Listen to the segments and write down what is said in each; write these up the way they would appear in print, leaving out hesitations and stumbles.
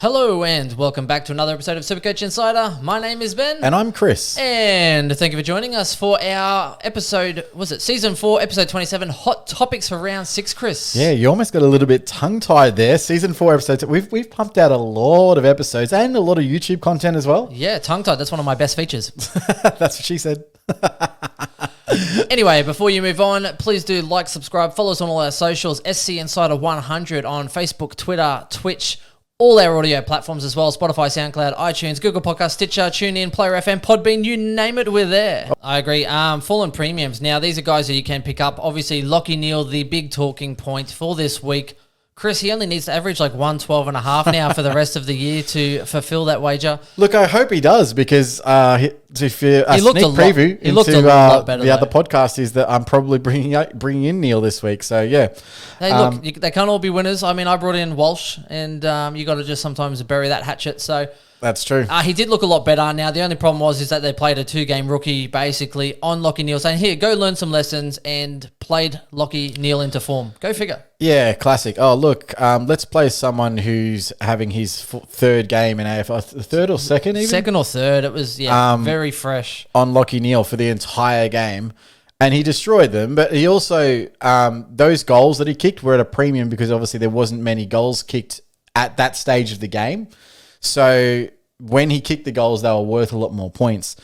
Hello and welcome back to another episode of Supercoach Insider. My name is Ben. And I'm Chris. And thank you for joining us for our episode, Season 4, Episode 27, Hot Topics for Round 6, Chris. Yeah, you almost got a little bit tongue-tied there. Season 4 episodes. We've pumped out a lot of episodes and a lot of YouTube content as well. Yeah, tongue-tied. That's one of my best features. That's what she said. Anyway, before you move on, please do like, subscribe, follow us on all our socials, SC Insider 100 on Facebook, Twitter, Twitch, all our audio platforms as well, Spotify, SoundCloud, iTunes, Google Podcast, Stitcher, TuneIn, PlayerFM, Podbean, you name it, we're there. I agree. Fallen premiums. Now, these are guys that you can pick up. Obviously, Lockie Neal, the big talking point for this week. Chris, he only needs to average like 112.5 now for the rest of the year to fulfill that wager. Look, I hope he does because a sneak preview into the other podcast is that I'm probably bringing in Neil this week. So, yeah. Hey, look, they can't all be winners. I mean, I brought in Walsh and you got to just sometimes bury that hatchet. So that's true. He did look a lot better. Now, the only problem is that they played a 2-game rookie basically on Lockie Neal saying, here, go learn some lessons, and played Lockie Neal into form. Go figure. Yeah, classic. Oh, look, let's play someone who's having his third game in AFL. Third or second even? Second or third. It was, very fresh. On Lockie Neal for the entire game. And he destroyed them, but he also, those goals that he kicked were at a premium because obviously there wasn't many goals kicked at that stage of the game. So when he kicked the goals, they were worth a lot more points.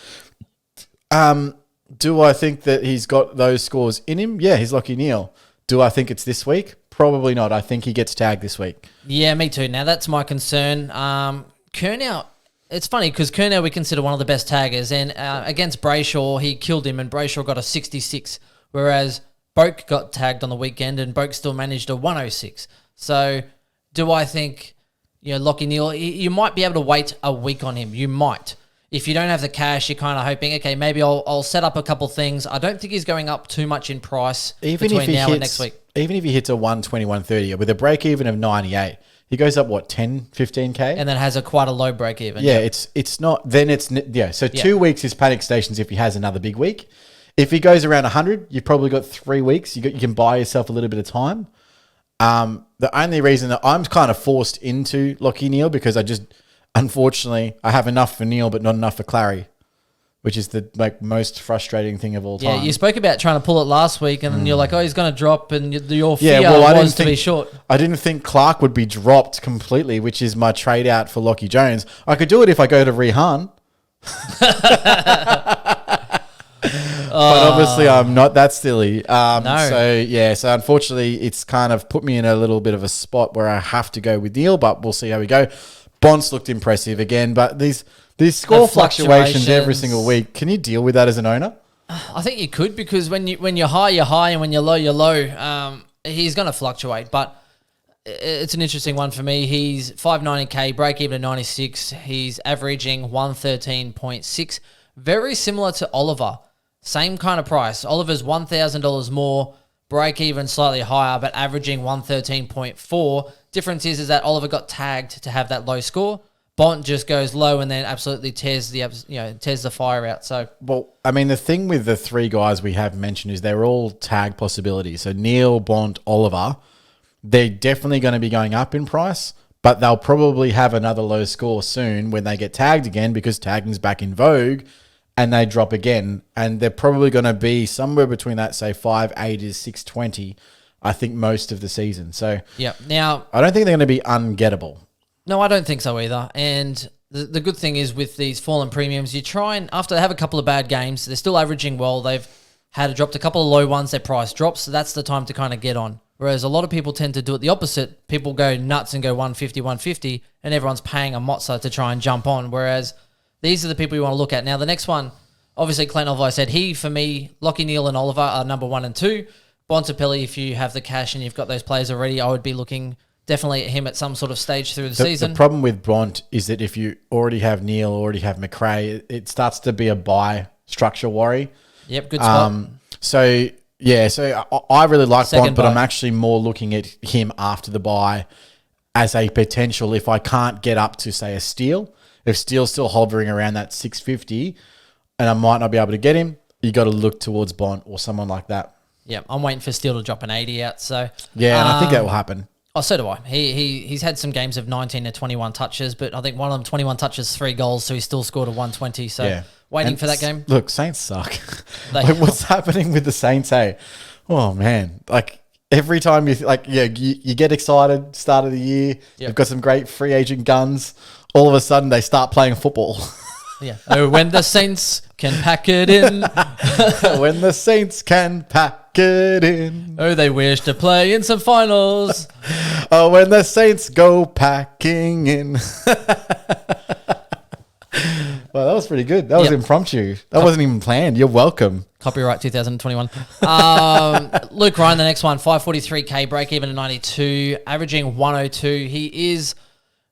Do I think that he's got those scores in him? Yeah, he's Lockie Neal. Do I think it's this week? Probably not. I think he gets tagged this week. Yeah, me too. Now, that's my concern. Curnow, it's funny because Curnow we consider one of the best taggers, and against Brayshaw, he killed him, and Brayshaw got a 66, whereas Boak got tagged on the weekend, and Boak still managed a 106. So do I think... Lockie Neal, you might be able to wait a week on him. You might. If you don't have the cash, you're kind of hoping, okay, maybe I'll set up a couple things. I don't think he's going up too much in price between now and next week. Even if he hits a 120, 130, with a break-even of 98, he goes up, 10, 15K? And then has quite a low break-even. Yeah, it's not... Then it's... Yeah, so 2 weeks is panic stations if he has another big week. If he goes around 100, you've probably got 3 weeks. You can buy yourself a little bit of time. The only reason that I'm kind of forced into Lockie Neal because unfortunately, I have enough for Neal but not enough for Clary, which is the most frustrating thing of all time. Yeah, you spoke about trying to pull it last week, and then you're like, oh, he's going to drop, and your fear was to be short. I didn't think Clark would be dropped completely, which is my trade out for Lockie Jones. I could do it if I go to Rihan. But obviously I'm not that silly. No. So unfortunately it's kind of put me in a little bit of a spot where I have to go with Neal, but we'll see how we go. Bonds looked impressive again, but these score fluctuations every single week. Can you deal with that as an owner? I think you could, because when you're high, you're high, and when you're low, you're low. He's going to fluctuate, but it's an interesting one for me. He's 590K, break even at 96. He's averaging 113.6. Very similar to Oliver. Same kind of price. Oliver's $1,000 more, break even slightly higher, but averaging 113.4. Difference is that Oliver got tagged to have that low score. Bont just goes low and then absolutely tears the fire out. So, well, I mean, the thing with the 3 guys we have mentioned is they're all tag possibilities. So Neal, Bont, Oliver, they're definitely going to be going up in price, but they'll probably have another low score soon when they get tagged again because tagging's back in vogue. And they drop again, and they're probably going to be somewhere between that, say 580 to 620, I think, most of the season. So yeah, now I don't think they're going to be ungettable. No, I don't think so either. And the good thing is with these fallen premiums, you try and, after they have a couple of bad games, they're still averaging well. They've had dropped a couple of low ones, their price drops, so that's the time to kind of get on. Whereas a lot of people tend to do it the opposite. People go nuts and go 150, and everyone's paying a mozza to try and jump on. Whereas these are the people you want to look at. Now, the next one, obviously, Clint Oliver, I said for me, Lockie Neal and Oliver are number 1 and 2. Bontempelli, if you have the cash and you've got those players already, I would be looking definitely at him at some sort of stage through the season. The problem with Bont is that if you already have Neal, already have McRae, it starts to be a buy structure worry. Yep, good spot. So I really like Bont, but I'm actually more looking at him after the buy as a potential if I can't get up to, say, a Steele. If Steele's still hovering around that 650 and I might not be able to get him, you got to look towards Bont or someone like that. Yeah, I'm waiting for Steele to drop an 80 out. So yeah, and I think that will happen. Oh, so do I. He's had some games of 19 to 21 touches, but I think one of them 21 touches, 3 goals, so he still scored a 120. So waiting for that game. Look, Saints suck. Like, what's happening with the Saints? Hey, oh man, like every time you get excited, start of the year, they've got some great free agent guns. All of a sudden, they start playing football. Yeah. Oh, when the Saints can pack it in. When the Saints can pack it in. Oh, they wish to play in some finals. Oh, when the Saints go packing in. Well, that was pretty good. That was impromptu. That wasn't even planned. You're welcome. Copyright 2021. Luke Ryan, the next one, 543K, break even at 92, averaging 102. He is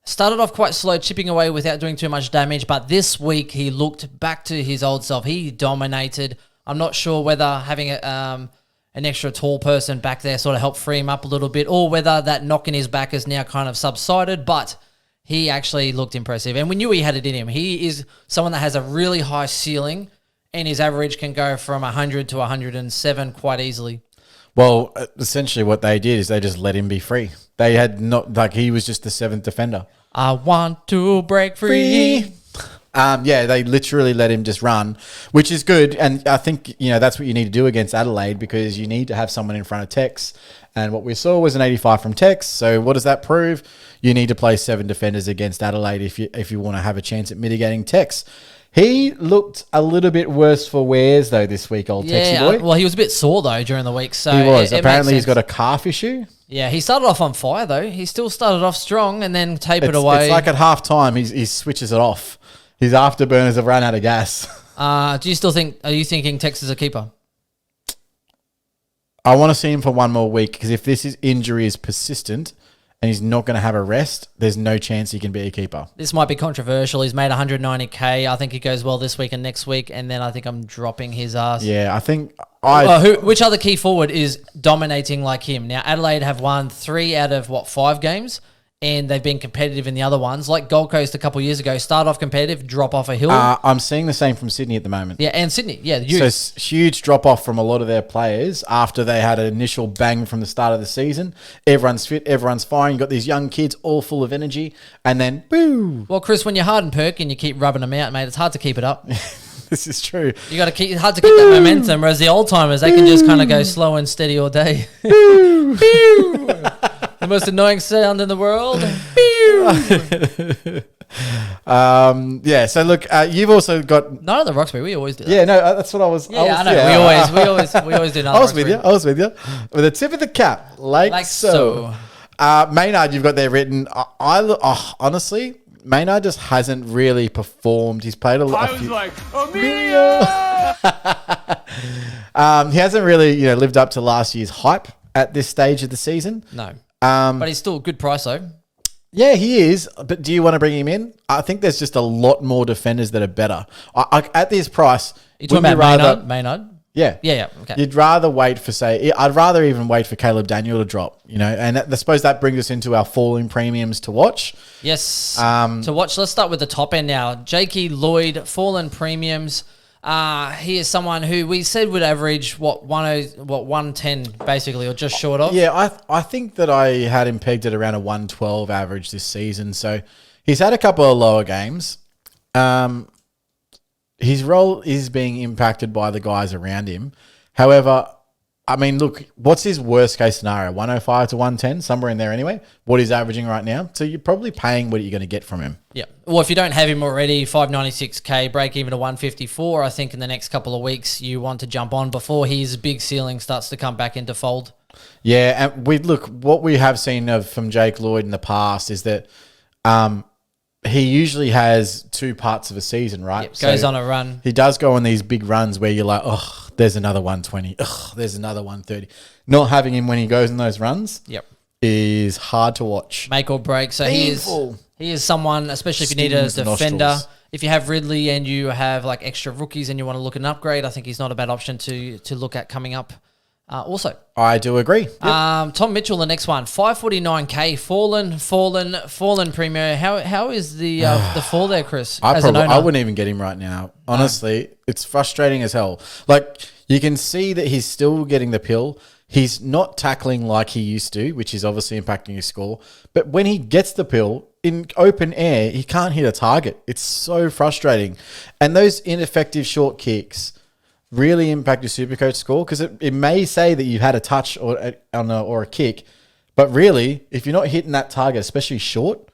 started off quite slow, chipping away without doing too much damage, but this week he looked back to his old self. He dominated. I'm not sure whether having an extra tall person back there sort of helped free him up a little bit, or whether that knock in his back has now kind of subsided, but he actually looked impressive. And we knew he had it in him. He is someone that has a really high ceiling, and his average can go from 100 to 107 quite easily. Well, essentially what they did is they just let him be free. They had not, like, he was just the 7th defender. I want to break free. They literally let him just run, which is good. And I think, that's what you need to do against Adelaide, because you need to have someone in front of Tex. And what we saw was an 85 from Tex. So what does that prove? You need to play 7 defenders against Adelaide if you want to have a chance at mitigating Tex. He looked a little bit worse for wears, though, this week, old Texy boy. Well, he was a bit sore, though, during the week. So he was. Apparently, he's got a calf issue. Yeah, he started off on fire, though. He still started off strong and then tapered away. It's like at half time, he switches it off. His afterburners have run out of gas. Are you thinking Tex is a keeper? I want to see him for one more week, because if this injury is persistent and he's not going to have a rest, there's no chance he can be a keeper. This might be controversial. He's made 190K. I think he goes well this week and next week, and then I think I'm dropping his ass. Yeah, I think... which other key forward is dominating like him? Now, Adelaide have won 3 out of, 5 games? And they've been competitive in the other ones. Like Gold Coast a couple of years ago, start off competitive, drop off a hill. I'm seeing the same from Sydney at the moment. Yeah, and Sydney. Yeah, so huge drop off from a lot of their players after they had an initial bang from the start of the season. Everyone's fit, everyone's fine. You've got these young kids all full of energy, and then boo. Well, Chris, when you're hard and perk and you keep rubbing them out, mate, it's hard to keep it up. This is true. You got to keep. It's hard to keep that momentum. Whereas the old timers, they can just kind of go slow and steady all day. The most annoying sound in the world. So look, you've also got none of the Roxbury. We always do that. Yeah, no, that's what I was. Yeah, I know. We always do. I was with you. With a tip of the cap, like so. Maynard, you've got there written. Honestly, Maynard just hasn't really performed. He's played a lot. I was like, Amelia. He hasn't really, lived up to last year's hype at this stage of the season. No. But he's still a good price, though. Yeah, he is. But do you want to bring him in? I think there's just a lot more defenders that are better. At this price... You're talking about Maynard? Yeah. Yeah, okay. You'd rather wait for, I'd rather even wait for Caleb Daniel to drop, and I suppose that brings us into our falling premiums to watch. Yes. To watch, let's start with the top end now. Jakey Lloyd, fallen premiums. He is someone who we said would average 110 basically, or just short of. Yeah, I think that I had him pegged at around a 112 average this season. So he's had a couple of lower games. His role is being impacted by the guys around him. However, I mean, look, what's his worst case scenario? 105 to 110, somewhere in there anyway. What he's averaging right now. So you're probably paying what you're going to get from him. Yeah. Well, if you don't have him already, 596K, break even to 154. I think in the next couple of weeks you want to jump on before his big ceiling starts to come back into fold. Yeah, and what we have seen from Jake Lloyd in the past is that he usually has 2 parts of a season, right? Yep, goes on a run. He does go on these big runs where you're like, oh, there's another 120. Oh, there's another 130. Not having him when he goes in those runs is hard to watch. Make or break. So he is someone, especially if you need a defender. If you have Ridley and you have like extra rookies and you want to look at an upgrade, I think he's not a bad option to look at coming up. Also, I do agree. Yep. Tom Mitchell, the next one, 549K, fallen Premier. How is the fall there, Chris? I wouldn't even get him right now. Honestly, it's frustrating as hell. Like, you can see that he's still getting the pill. He's not tackling like he used to, which is obviously impacting his score. But when he gets the pill in open air, he can't hit a target. It's so frustrating. And those ineffective short kicks really impact your Supercoach score, because it may say that you had a touch or a kick, but really, if you're not hitting that target, especially short,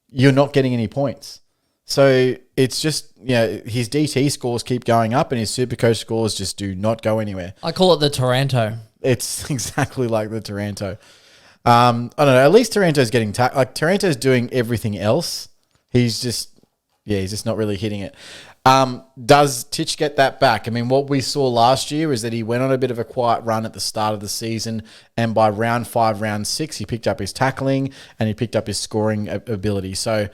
you're not getting any points. So it's just, his DT scores keep going up and his Supercoach scores just do not go anywhere. I call it the Taranto. It's exactly like the Taranto. I don't know. At least Taranto's getting Taranto's doing everything else. He's just not really hitting it. Does Titch get that back? I mean, what we saw last year is that he went on a bit of a quiet run at the start of the season, and by round 5, round 6, he picked up his tackling and he picked up his scoring ability. So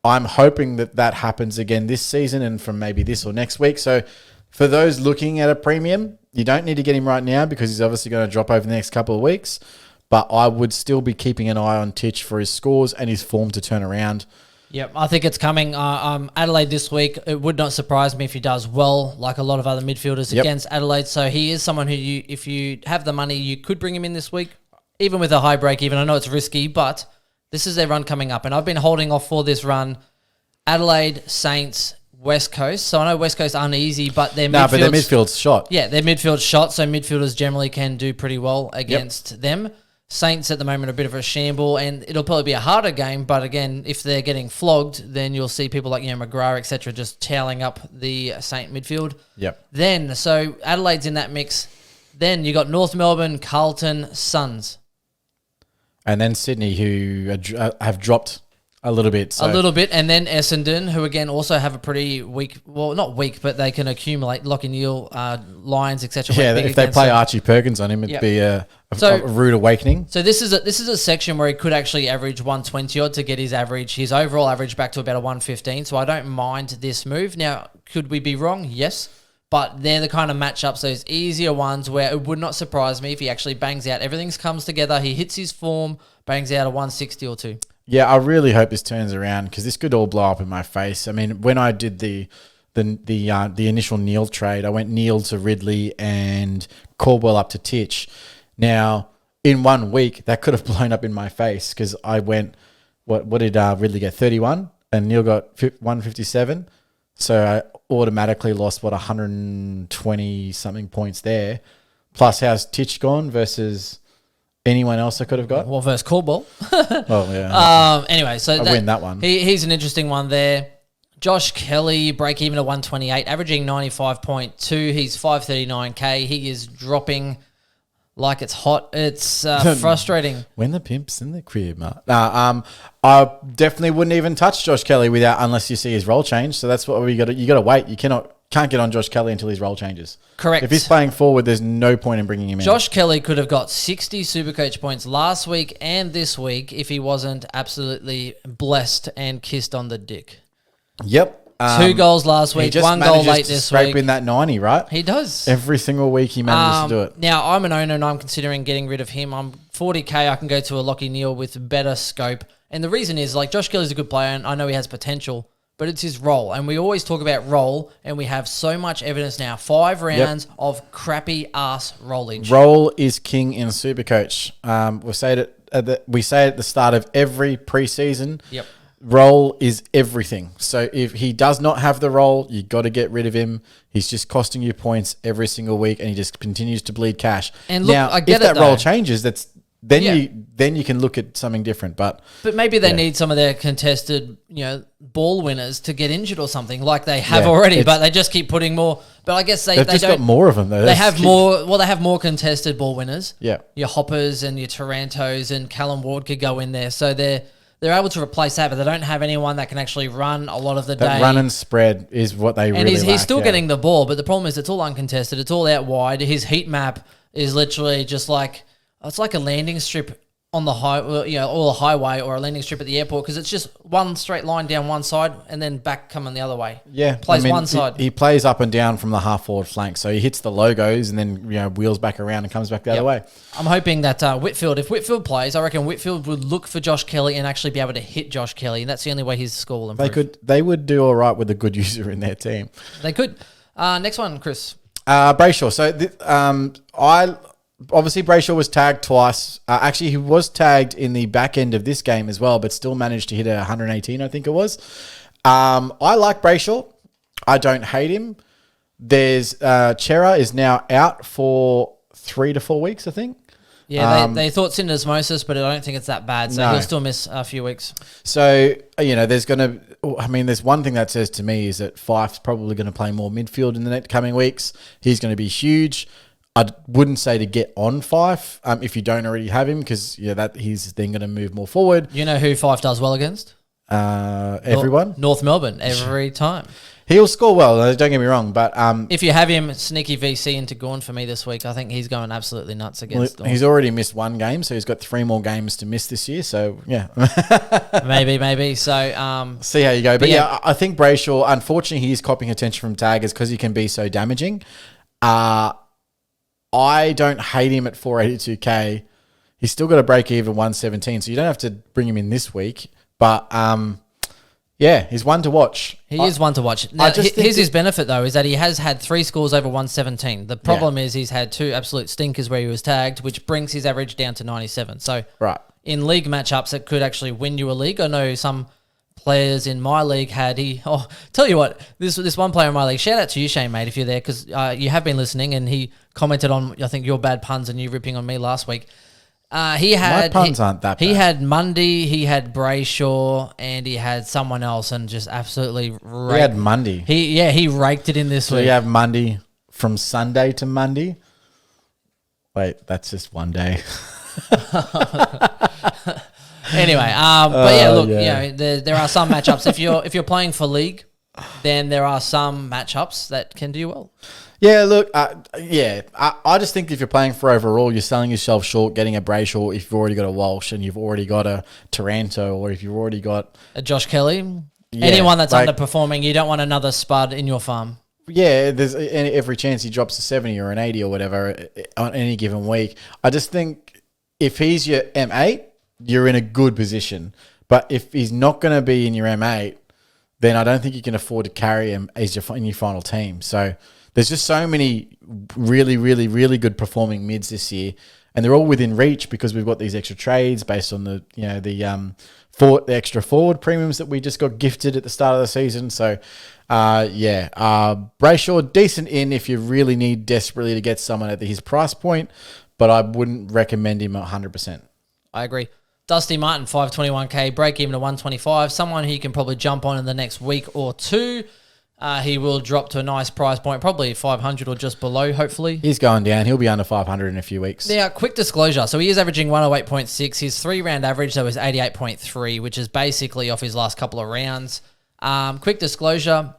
I'm hoping that happens again this season and from maybe this or next week. So for those looking at a premium, you don't need to get him right now because he's obviously going to drop over the next couple of weeks. But I would still be keeping an eye on Titch for his scores and his form to turn around. Yep, I think it's coming. Adelaide this week, it would not surprise me if he does well, like a lot of other midfielders against Adelaide. So he is someone who, if you have the money, you could bring him in this week, even with a high break even. I know it's risky, but this is their run coming up. And I've been holding off for this run. Adelaide, Saints, West Coast. So I know West Coast aren't easy, but their midfield's shot. Yeah, their midfield's shot, so midfielders generally can do pretty well against them. Saints at the moment are a bit of a shamble, and it'll probably be a harder game. But again, if they're getting flogged, then you'll see people like McGrath, etc., just toweling up the Saint midfield. Yep. Then, so Adelaide's in that mix. Then you got North Melbourne, Carlton, Suns, and then Sydney, who have dropped a little bit. So. A little bit, and then Essendon, who again also have a pretty weak, well, not weak, but they can accumulate Lockie Neal, Lions, etc. Yeah, if they play Archie Perkins on him, it'd be a rude awakening. So this is a section where he could actually average 120 odd to get his overall average back to about a 115. So I don't mind this move. Now, could we be wrong? Yes. But they're the kind of matchups, those easier ones where it would not surprise me if he actually bangs out. Everything comes together. He hits his form, bangs out a 160 or 2. Yeah, I really hope this turns around because this could all blow up in my face. I mean, when I did the initial Neil trade, I went Neil to Ridley and Caldwell up to Titch. Now, in 1 week, that could have blown up in my face because I went, what did Ridley get? 31 and Neil got 157. So I automatically lost 120 something points there. Plus, how's Titch gone versus anyone else I could have got? Well, versus Caldwell. Oh, yeah. Anyway, so I win that one. He's an interesting one there. Josh Kelly, break even at 128, averaging 95.2. He's 539K. He is dropping like it's hot. It's frustrating. When the pimp's in the crib, mate. I definitely wouldn't even touch Josh Kelly unless you see his role change. So that's what you got to wait. You can't get on Josh Kelly until his role changes. Correct. If he's playing forward, there's no point in bringing him in. Josh Kelly could have got 60 Supercoach points last week and this week if he wasn't absolutely blessed and kissed on the dick. Yep. 2 goals last week, 1 goal late this week. Scrape in that 90, right? He does. Every single week he manages to do it. Now, I'm an owner and I'm considering getting rid of him. I'm 40K. I can go to a Lockie Neal with better scope. And the reason is, Josh Kelly's a good player and I know he has potential, but it's his role. And we always talk about role, and we have so much evidence now. 5 rounds of crappy ass rollage. Role is king in Supercoach. We say it at the start of every preseason. Yep. Role is everything. So if he does not have the role, you got to get rid of him. He's just costing you points every single week, and he just continues to bleed cash. And look, now, I get if that role changes, then you can look at something different. But maybe they need some of their contested, ball winners to get injured or something like they have already. But they just keep putting more. But I guess they've just got more of them though. They have more. Well, they have more contested ball winners. Yeah, your Hoppers and your Tarantos and Callum Ward could go in there. So they're able to replace that, but they don't have anyone that can actually run a lot of the day. Run and spread is what they really lack. And he's still getting the ball, but the problem is it's all uncontested. It's all out wide. His heat map is literally just it's like a landing strip on the or a highway or a landing strip at the airport because it's just one straight line down one side and then back coming the other way. Yeah. Plays one side. He plays up and down from the half forward flank. So he hits the logos and then wheels back around and comes back the other way. I'm hoping that if Whitfield plays, I reckon Whitfield would look for Josh Kelly and actually be able to hit Josh Kelly, and that's the only way his score will improve. They would do all right with a good user in their team. They could. Next one, Chris. Brayshaw. So obviously Brayshaw was tagged twice. Actually, he was tagged in the back end of this game as well, but still managed to hit 118, I think it was. I like Brayshaw. I don't hate him. There's Chera is now out for 3 to 4 weeks, I think. Yeah, they thought syndesmosis, but I don't think it's that bad, so No. he'll still miss a few weeks. So, there's one thing that says to me is that Fife's probably going to play more midfield in the next coming weeks. He's going to be huge. I wouldn't say to get on Fife if you don't already have him, because that he's then going to move more forward. You know who Fife does well against? Everyone. North Melbourne, every time. He'll score well, don't get me wrong, but if you have him sneaky VC into Gorn for me this week, I think he's going absolutely nuts against Dawn. He's already missed 1 game, so he's got 3 more games to miss this year. So yeah, maybe. So see how you go. But yeah, I think Brayshaw, unfortunately, he is copping attention from taggers because he can be so damaging. I don't hate him at 482k. He's still got a break even 117, so you don't have to bring him in this week. But yeah, he's one to watch. He is one to watch. Now, here's his benefit, though, is that he has had 3 scores over 117. The problem is he's had 2 absolute stinkers where he was tagged, which brings his average down to 97. So in league matchups, it could actually win you a league. I know some players in my league tell you what, this one player in my league, shout out to you, Shane, mate, if you're there, because you have been listening, and he commented on, I think, your bad puns and you ripping on me last week. My puns aren't that bad. He had Mundy, he had Brayshaw, and he had someone else, and just absolutely raked. He had Mundy. He raked it in this week. So you have Mundy from Sunday to Monday. Wait, that's just one day. Anyway, but yeah, look, there are some matchups. If you're playing for league, then there are some matchups that can do well. Yeah, look, I just think if you're playing for overall, you're selling yourself short getting a Brayshaw if you've already got a Walsh and you've already got a Taranto, or if you've already got a Josh Kelly. Anyone that's underperforming, you don't want another spud in your farm. Yeah, there's every chance he drops a 70 or an 80 or whatever on any given week. I just think if he's your M8, you're in a good position. But if he's not going to be in your M8, then I don't think you can afford to carry him as in your final team. So there's just so many really, really, really good performing mids this year, and they're all within reach because we've got these extra trades based on the extra forward premiums that we just got gifted at the start of the season. So Brayshaw, decent in if you really need desperately to get someone at his price point, but I wouldn't recommend him 100%. I agree. Dusty Martin, 521k, break even to 125. Someone who you can probably jump on in the next week or 2. He will drop to a nice price point, probably 500 or just below, hopefully. He's going down. He'll be under 500 in a few weeks. Now, quick disclosure. So he is averaging 108.6. His 3-round average, though, is 88.3, which is basically off his last couple of rounds. Quick disclosure.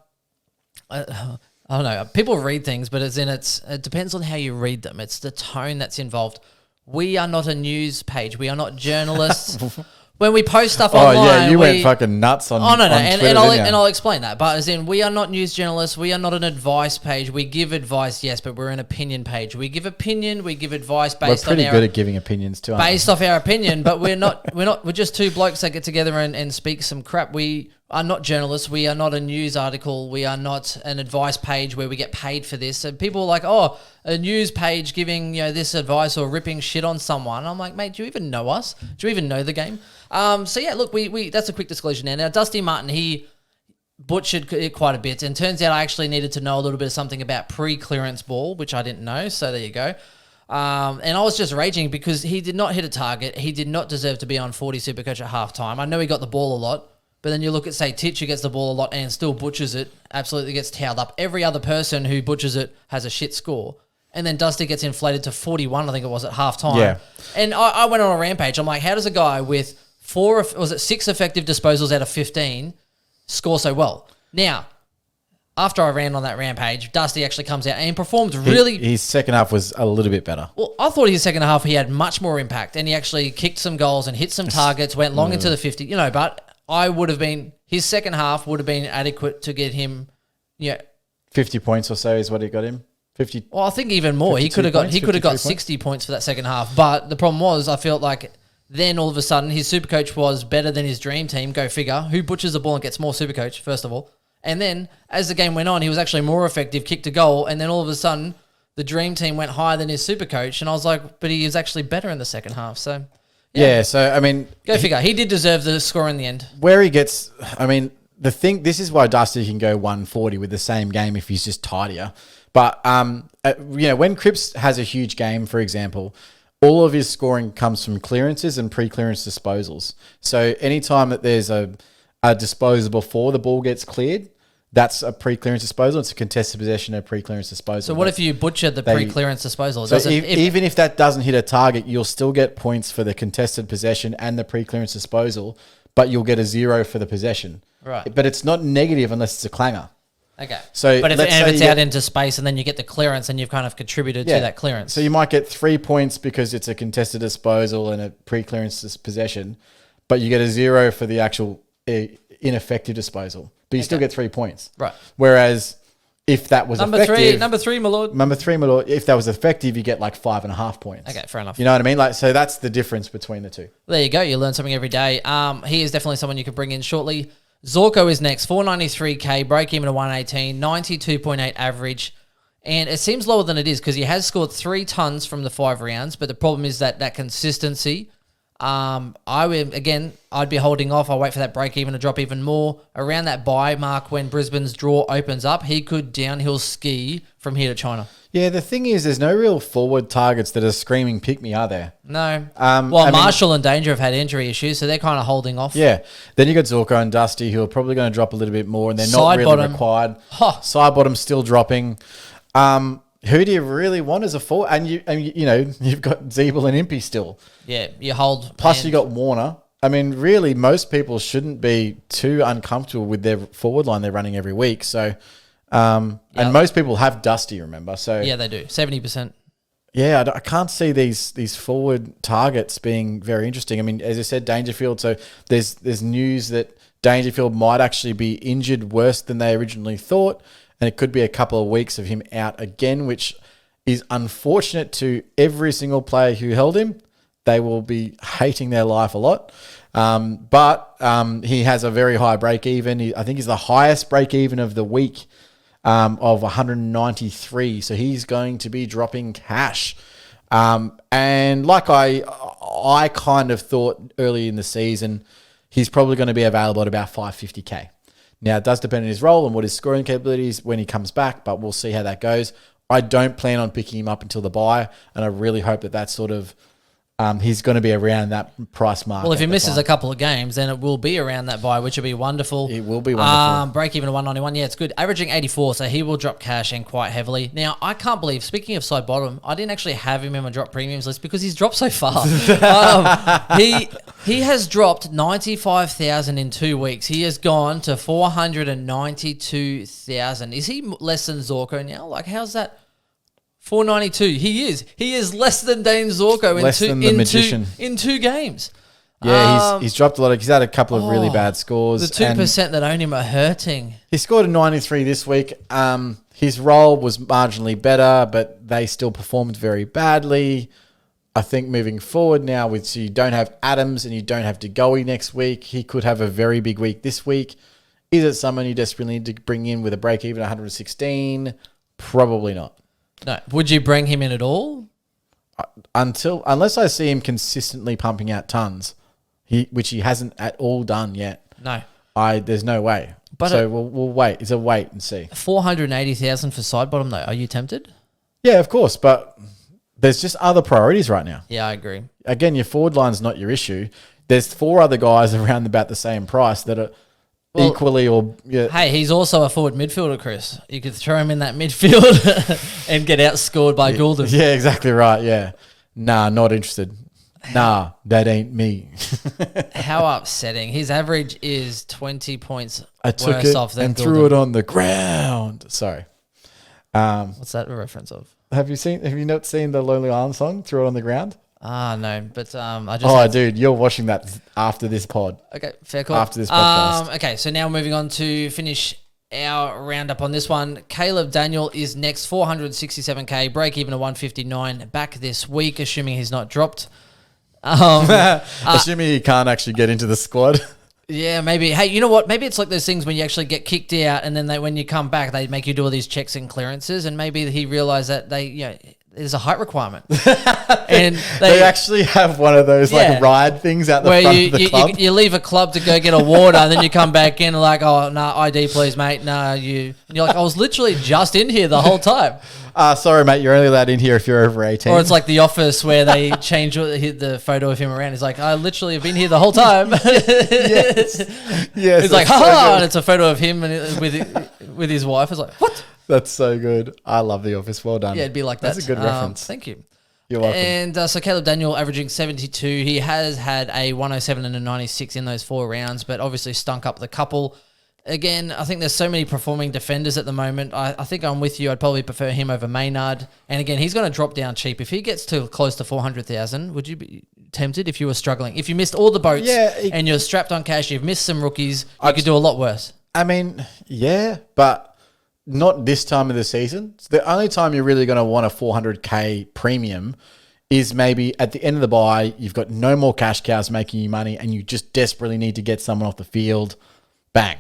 I don't know. People read things, but it depends on how you read them. It's the tone that's involved. We are not a news page. We are not journalists. When we post stuff online, you went fucking nuts on. Oh no, on Twitter, and I'll explain that. But as in, we are not news journalists. We are not an advice page. We give advice, yes, but we're an opinion page. We give opinion. We give advice based on. We're pretty good at giving opinions too. Based off our opinion, but we're not. We're just 2 blokes that get together and speak some crap. We are not journalists. We are not a news article. We are not an advice page where we get paid for this. And people are like, oh, a news page giving this advice or ripping shit on someone. I'm like, mate, do you even know us? Do you even know the game? So yeah, look, we that's a quick disclosure now. Now, Dusty Martin, he butchered it quite a bit, and turns out I actually needed to know a little bit of something about pre-clearance ball, which I didn't know. So there you go. And I was just raging because he did not hit a target. He did not deserve to be on 40 Supercoach at halftime. I know he got the ball a lot, but then you look at, say, Titch, who gets the ball a lot and still butchers it, absolutely gets towed up. Every other person who butchers it has a shit score. And then Dusty gets inflated to 41, I think it was, at halftime. Yeah. And I went on a rampage. I'm like, how does a guy with 6 effective disposals out of 15 score so well? Now, after I ran on that rampage, Dusty actually comes out and performed really... His second half was a little bit better. Well, I thought his second half he had much more impact, and he actually kicked some goals and hit some targets, went long into the 50, but I would have been... His second half would have been adequate to get him... 50 points or so is what he got him. 50. Well, I think even more. He could have got 60 points for that second half. But the problem was, I felt like then all of a sudden his Supercoach was better than his dream team. Go figure. Who butchers the ball and gets more Supercoach, first of all? And then as the game went on, he was actually more effective, kicked a goal, and then all of a sudden the dream team went higher than his Supercoach, and I was like, but he was actually better in the second half. So yeah. So I mean, go figure. He did deserve the score in the end. Where he gets, I mean, this is why Dusty can go 140 with the same game if he's just tidier. But when Cripps has a huge game, for example, all of his scoring comes from clearances and pre-clearance disposals. So anytime that there's a disposal before the ball gets cleared, that's a pre-clearance disposal. It's a contested possession, a pre-clearance disposal. So what if you butchered the pre-clearance disposal? So even if that doesn't hit a target, you'll still get points for the contested possession and the pre-clearance disposal, but you'll get a 0 for the possession. Right. But it's not negative unless it's a clanger. Okay. So but if it's out into space and then you get the clearance and you've kind of contributed to that clearance. So you might get 3 points because it's a contested disposal and a pre-clearance possession, but you get a 0 for the actual ineffective disposal. But you still get 3 points. Right. Whereas if that was effective... Number three, my lord. Number 3, my lord. If that was effective, you get like 5.5 points. Okay, fair enough. You know what I mean? So that's the difference between the two. There you go. You learn something every day. He is definitely someone you could bring in shortly. Zorko is next, 493k, break even to 118, 92.8 average. And it seems lower than it is because he has scored 3 tons from the 5 rounds, but the problem is that consistency. I'd be holding off. I'll wait for that break even to drop even more. Around that buy mark when Brisbane's draw opens up, he could downhill ski from here to China. Yeah, the thing is, there's no real forward targets that are screaming pick me, are there? No. Marshall and Danger have had injury issues, so they're kind of holding off. Yeah. Then you got Zorko and Dusty, who are probably going to drop a little bit more, and they're not really required. Side bottom still dropping. Who do you really want as a forward? And you've got Zeeble and Impey still. Yeah, you hold. Plus you got Warner. I mean, really, most people shouldn't be too uncomfortable with their forward line they're running every week. So, and most people have Dusty, remember? So yeah, they do 70%. Yeah, I can't see these forward targets being very interesting. I mean, as I said, Dangerfield. So there's news that Dangerfield might actually be injured worse than they originally thought. And it could be a couple of weeks of him out again, which is unfortunate to every single player who held him. They will be hating their life a lot. But he has a very high break even. I think he's the highest break even of the week of 193. So he's going to be dropping cash. And like I kind of thought early in the season, he's probably going to be available at about 550k. Now, it does depend on his role and what his scoring capabilities when he comes back, but we'll see how that goes. I don't plan on picking him up until the buy, and I really hope that that's sort of he's going to be around that price mark. Well, if he misses a couple of games, then it will be around that buy, which will be wonderful. It will be wonderful. Break even to 191. Yeah, it's good. Averaging 84, so he will drop cash and quite heavily. Now, I can't believe, speaking of side bottom, I didn't actually have him in my drop premiums list because he's dropped so far. He has dropped 95,000 in 2 weeks. He has gone to 492,000. Is he less than Zorko now? Like, how's that? 492. He is less than Dane Zorko in 2 games. Yeah, he's dropped a lot. He's had a couple of really bad scores. The 2% that own him are hurting. He scored a 93 this week. His role was marginally better, but they still performed very badly. I think moving forward now, so you don't have Adams and you don't have DeGoey next week, he could have a very big week this week. Is it someone you desperately need to bring in with a break even 116? Probably not. No. Would you bring him in at all? Unless I see him consistently pumping out tons, which he hasn't at all done yet. No. There's no way. But so we'll wait. It's a wait and see. 480,000 for side bottom though. Are you tempted? Yeah, of course. But there's just other priorities right now. Yeah, I agree. Again, your forward line's not your issue. There's 4 other guys around about the same price that are equally or... Yeah. Hey, he's also a forward midfielder, Chris. You could throw him in that midfield and get outscored by Goulden. Yeah, exactly right, yeah. Nah, not interested. Nah, that ain't me. How upsetting. His average is 20 points worse off than and threw it on the ground. Sorry. What's that a reference of? Have you not seen the Lonely Island song, Threw It on the Ground? No, but I just... dude, you're watching that after this pod. Okay, fair call. After this podcast. Okay, so now moving on to finish our roundup on this one. Caleb Daniel is next, 467k, break even to 159, back this week, assuming he's not dropped. Assuming he can't actually get into the squad. Yeah, maybe. Hey, you know what? Maybe it's like those things when you actually get kicked out, and then when you come back, they make you do all these checks and clearances, and maybe he realized that there's a height requirement, and they actually have one of those like ride things out the front of the club. You leave a club to go get a water, and then you come back in like, oh no, ID please, mate. No, you're like, I was literally just in here the whole time. Sorry, mate, you're only allowed in here if you're over 18. Or it's like The Office where they change the photo of him around. He's like, I literally have been here the whole time. Yes. He's like, ha, and it's a photo of him and with his wife. It's like, what? That's so good. I love The Office. Well done. Yeah, it'd be like that. That's a good reference. Thank you. You're welcome. And so Caleb Daniel averaging 72. He has had a 107 and a 96 in those 4 rounds, but obviously stunk up the couple. Again, I think there's so many performing defenders at the moment. I think I'm with you. I'd probably prefer him over Maynard. And again, he's going to drop down cheap. If he gets to close to 400,000, would you be tempted if you were struggling? If you missed all the boats and you're strapped on cash, you've missed some rookies, you could do a lot worse. I mean, yeah, but not this time of the season. So the only time you're really going to want a 400K premium is maybe at the end of the buy, you've got no more cash cows making you money and you just desperately need to get someone off the field. Bang.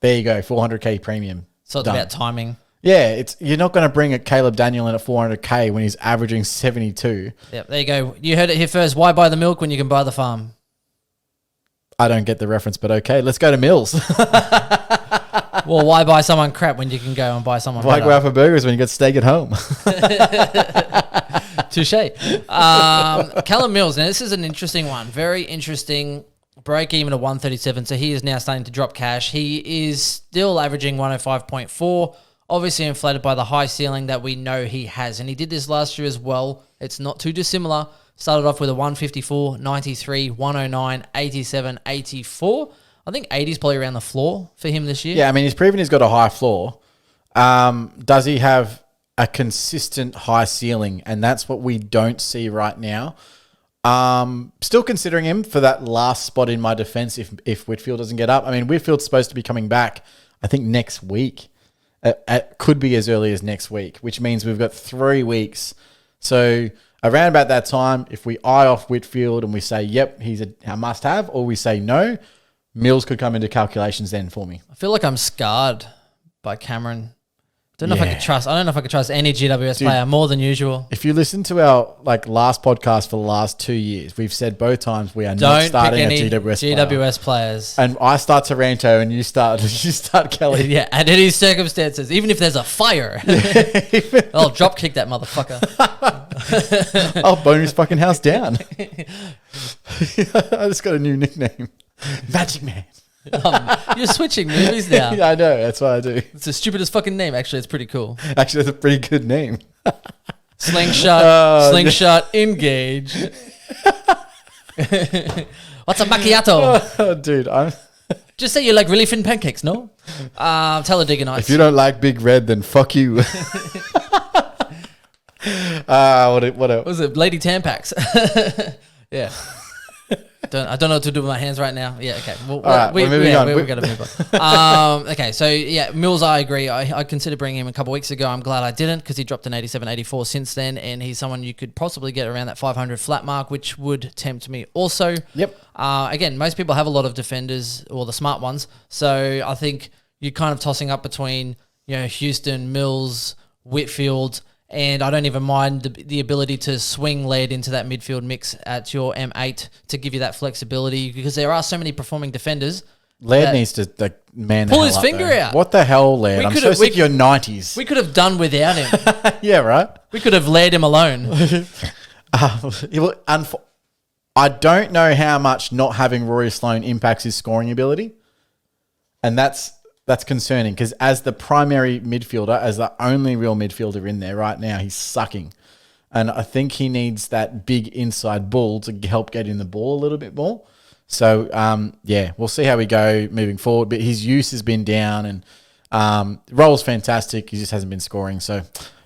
There you go, 400K premium. So it's done. about timing. Yeah, you're not going to bring a Caleb Daniel in at 400K when he's averaging 72. Yep, there you go. You heard it here first. Why buy the milk when you can buy the farm? I don't get the reference, but okay, let's go to Mills. Well, why buy someone crap when you can go and buy someone Why go out for burgers when you got steak at home? Touche. Callum Mills, now this is an interesting one. Very interesting. Break even at 137, so he is now starting to drop cash. He is still averaging 105.4, obviously inflated by the high ceiling that we know he has. And he did this last year as well. It's not too dissimilar. Started off with a 154, 93, 109, 87, 84. I think 80 is probably around the floor for him this year. Yeah, I mean, he's proven he's got a high floor. Does he have a consistent high ceiling? And that's what we don't see right now. Still considering him for that last spot in my defense if Whitfield doesn't get up. I mean, Whitfield's supposed to be coming back, I think, next week. Could be as early as next week, which means we've got 3 weeks. So around about that time, if we eye off Whitfield and we say, yep, he's a must-have, or we say no, Mills could come into calculations then for me. I feel like I'm scarred by Cameron. I don't know if I could trust any GWS player more than usual. If you listen to our last podcast for the last 2 years, we've said both times we are not starting a GWS players. And I start Taranto and you start Kelly. Yeah, and any circumstances, even if there's a fire, I'll drop kick that motherfucker. I'll burn his fucking house down. I just got a new nickname, Magic Man. You're switching movies now. Yeah, I know. That's what I do. It's the stupidest fucking name. Actually, it's pretty cool. Actually, it's a pretty good name. Slingshot, engage. What's a macchiato? Oh, dude, Just say you like really thin pancakes, no? Talladega Nights. If you don't like Big Red, then fuck you. What else? What was it? Lady Tampax. Yeah. I don't know what to do with my hands right now. Yeah, okay. Well, we're moving on. We've got to move on. Okay, so yeah, Mills, I agree. I considered bringing him a couple of weeks ago. I'm glad I didn't because he dropped an 87, 84 since then, and he's someone you could possibly get around that 500 flat mark, which would tempt me also. Yep. Again, most people have a lot of defenders, or the smart ones, so I think you're kind of tossing up between Houston, Mills, Whitfield, and I don't even mind the ability to swing lead into that midfield mix at your M8 to give you that flexibility because there are so many performing defenders. Laird needs to pull his finger out. What the hell, Laird? I'm so sick of your 90s. We could have done without him. Yeah, right? We could have led him alone. I don't know how much not having Rory Sloane impacts his scoring ability. And that's concerning because as the primary midfielder, as the only real midfielder in there right now, he's sucking. And I think he needs that big inside bull to help get in the ball a little bit more. So, we'll see how we go moving forward. But his use has been down and role's fantastic. He just hasn't been scoring. So,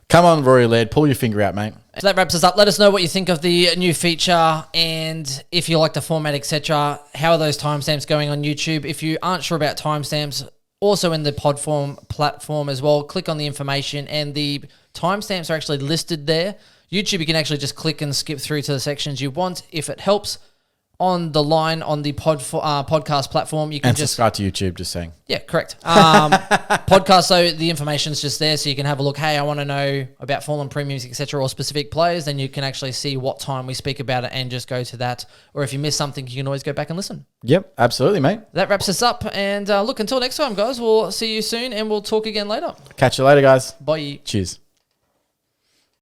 come on, Rory Laird. Pull your finger out, mate. So that wraps us up. Let us know what you think of the new feature and if you like the format, etc. How are those timestamps going on YouTube? If you aren't sure about timestamps, also in the Podform platform as well, click on the information and the timestamps are actually listed there. YouTube, you can actually just click and skip through to the sections you want. If it helps, on the line on the podcast platform. You can And just subscribe to YouTube, just saying. Yeah, correct. Podcast, so the information's just there, so you can have a look. Hey, I want to know about fallen premiums, etc., or specific players. Then you can actually see what time we speak about it and just go to that. Or if you miss something, you can always go back and listen. Yep, absolutely, mate. That wraps us up. And look, until next time, guys, we'll see you soon, and we'll talk again later. Catch you later, guys. Bye. Cheers.